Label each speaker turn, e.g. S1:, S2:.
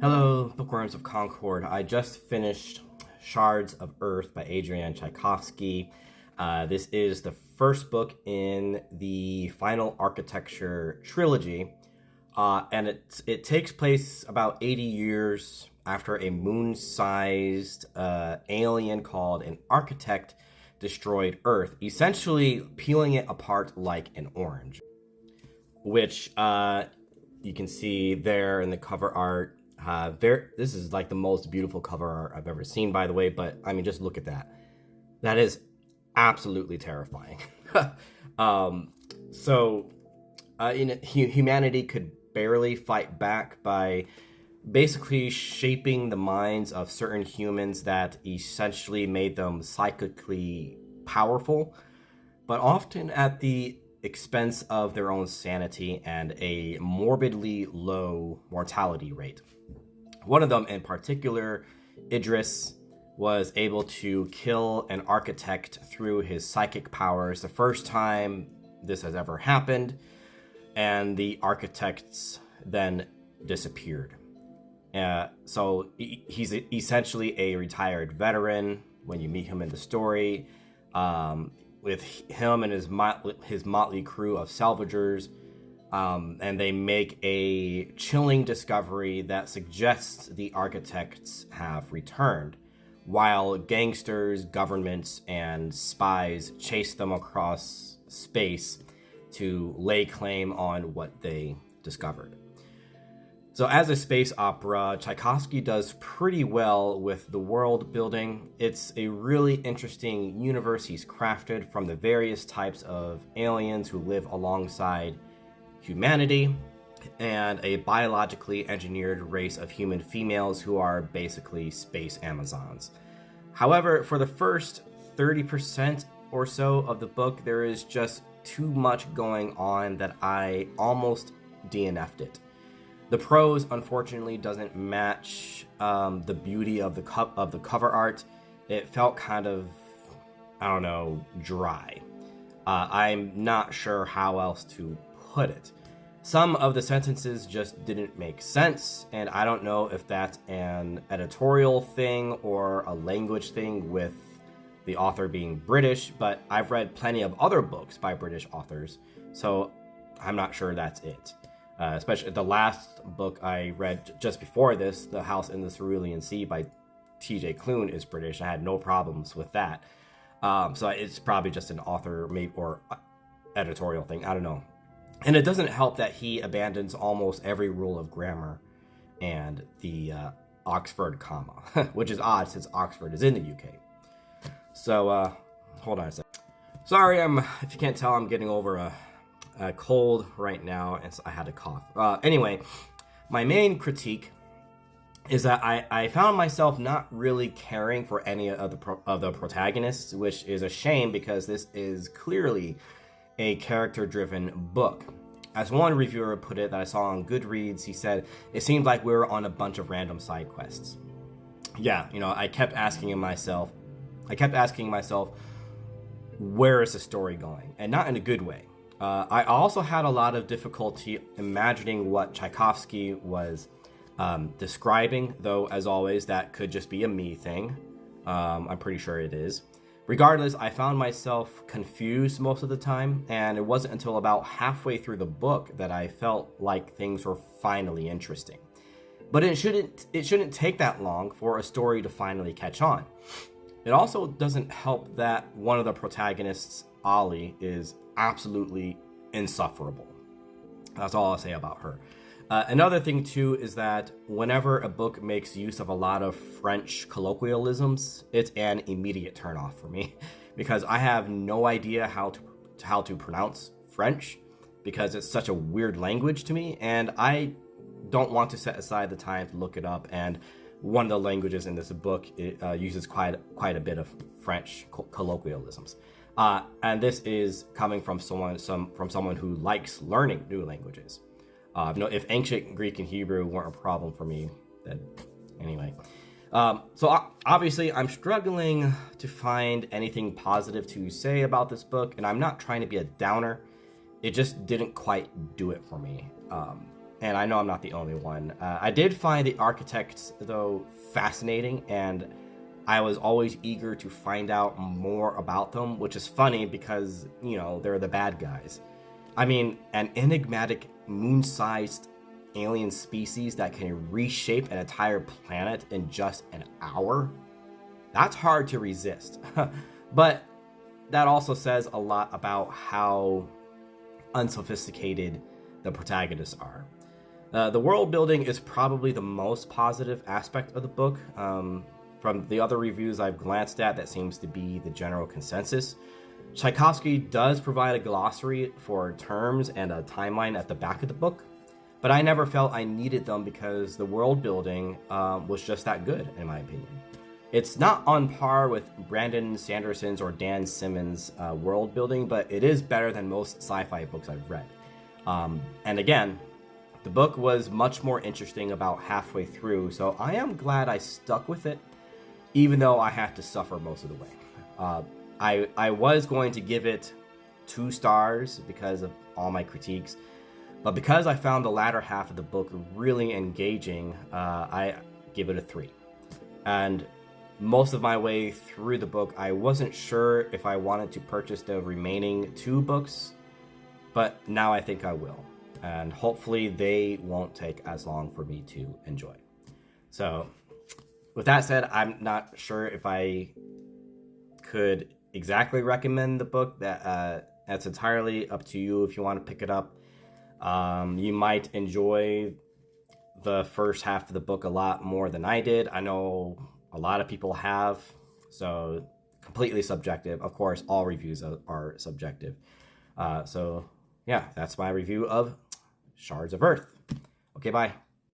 S1: Hello, Bookworms of Concord. I just finished Shards of Earth by Adrian Tchaikovsky. This is the first book in the Final Architecture trilogy, and it takes place about 80 years after a moon-sized alien called an architect destroyed Earth, essentially peeling it apart like an orange, which you can see there in the cover art. This is like the most beautiful cover art I've ever seen, by the way, but I mean, just look at that. That is absolutely terrifying. Humanity could barely fight back by basically shaping the minds of certain humans that essentially made them psychically powerful, but often at the expense of their own sanity and a morbidly low mortality rate. One of them in particular, Idris, was able to kill an architect through his psychic powers, the first time this has ever happened, and the architects then disappeared. So he's essentially a retired veteran when you meet him in the story, with him and his motley crew of salvagers. And they make a chilling discovery that suggests the architects have returned, while gangsters, governments, and spies chase them across space to lay claim on what they discovered. So as a space opera, Tchaikovsky does pretty well with the world building. It's a really interesting universe he's crafted from the various types of aliens who live alongside humanity, and a biologically engineered race of human females who are basically space Amazons. However, for the first 30% or so of the book, there is just too much going on that I almost DNF'd it. The prose, unfortunately, doesn't match the beauty of the cover art. It felt kind of, dry. I'm not sure how else to put it. Some of the sentences just didn't make sense, and I don't know if that's an editorial thing or a language thing with the author being British, but I've read plenty of other books by British authors, so I'm not sure that's it. Especially the last book I read just before this, The House in the Cerulean Sea by T.J. Klune, is British. I had no problems with that. So it's probably just an author or editorial thing. I don't know. And it doesn't help that he abandons almost every rule of grammar and the Oxford comma, which is odd since Oxford is in the UK. So, hold on a second. Sorry, if you can't tell, I'm getting over a cold right now, and so I had to cough. Anyway, my main critique is that I found myself not really caring for any of the protagonists, which is a shame because this is clearly a character-driven book. As one reviewer put it that I saw on Goodreads, he said, it seemed like we were on a bunch of random side quests. Yeah, I kept asking myself, where is the story going? And not in a good way. I also had a lot of difficulty imagining what Tchaikovsky was describing, though, as always, that could just be a me thing. I'm pretty sure it is. Regardless, I found myself confused most of the time, and it wasn't until about halfway through the book that I felt like things were finally interesting. But it shouldn't take that long for a story to finally catch on. It also doesn't help that one of the protagonists, Ali, is absolutely insufferable. That's all I'll say about her. Another thing, too, is that whenever a book makes use of a lot of French colloquialisms, it's an immediate turnoff for me, because I have no idea how to pronounce French, because it's such a weird language to me, and I don't want to set aside the time to look it up. And one of the languages in this book uses quite a bit of French colloquialisms, and this is coming from someone who likes learning new languages. If ancient Greek and Hebrew weren't a problem for me, then anyway. So obviously I'm struggling to find anything positive to say about this book, and I'm not trying to be a downer. It just didn't quite do it for me. and I know I'm not the only one. I did find the architects, though, fascinating, and I was always eager to find out more about them, which is funny because, you know, they're the bad guys. I mean, an enigmatic moon-sized alien species that can reshape an entire planet in just an hour? That's hard to resist. But that also says a lot about how unsophisticated the protagonists are. The world building is probably the most positive aspect of the book. From the other reviews I've glanced at, that seems to be the general consensus. Tchaikovsky does provide a glossary for terms and a timeline at the back of the book, but I never felt I needed them because the world building was just that good, in my opinion. It's not on par with Brandon Sanderson's or Dan Simmons' world building, but it is better than most sci-fi books I've read. And again, the book was much more interesting about halfway through, so I am glad I stuck with it, even though I had to suffer most of the way. I was going to give it 2 stars because of all my critiques, but because I found the latter half of the book really engaging, I give it a 3. And most of my way through the book, I wasn't sure if I wanted to purchase the remaining 2 books, but now I think I will. And hopefully they won't take as long for me to enjoy. So, with that said, I'm not sure if I could exactly recommend the book. That's entirely up to you if you want to pick it up. You might enjoy the first half of the book a lot more than I did. I know a lot of people have, so completely subjective. Of course, all reviews are subjective. So yeah, that's my review of Shards of Earth. Okay, bye.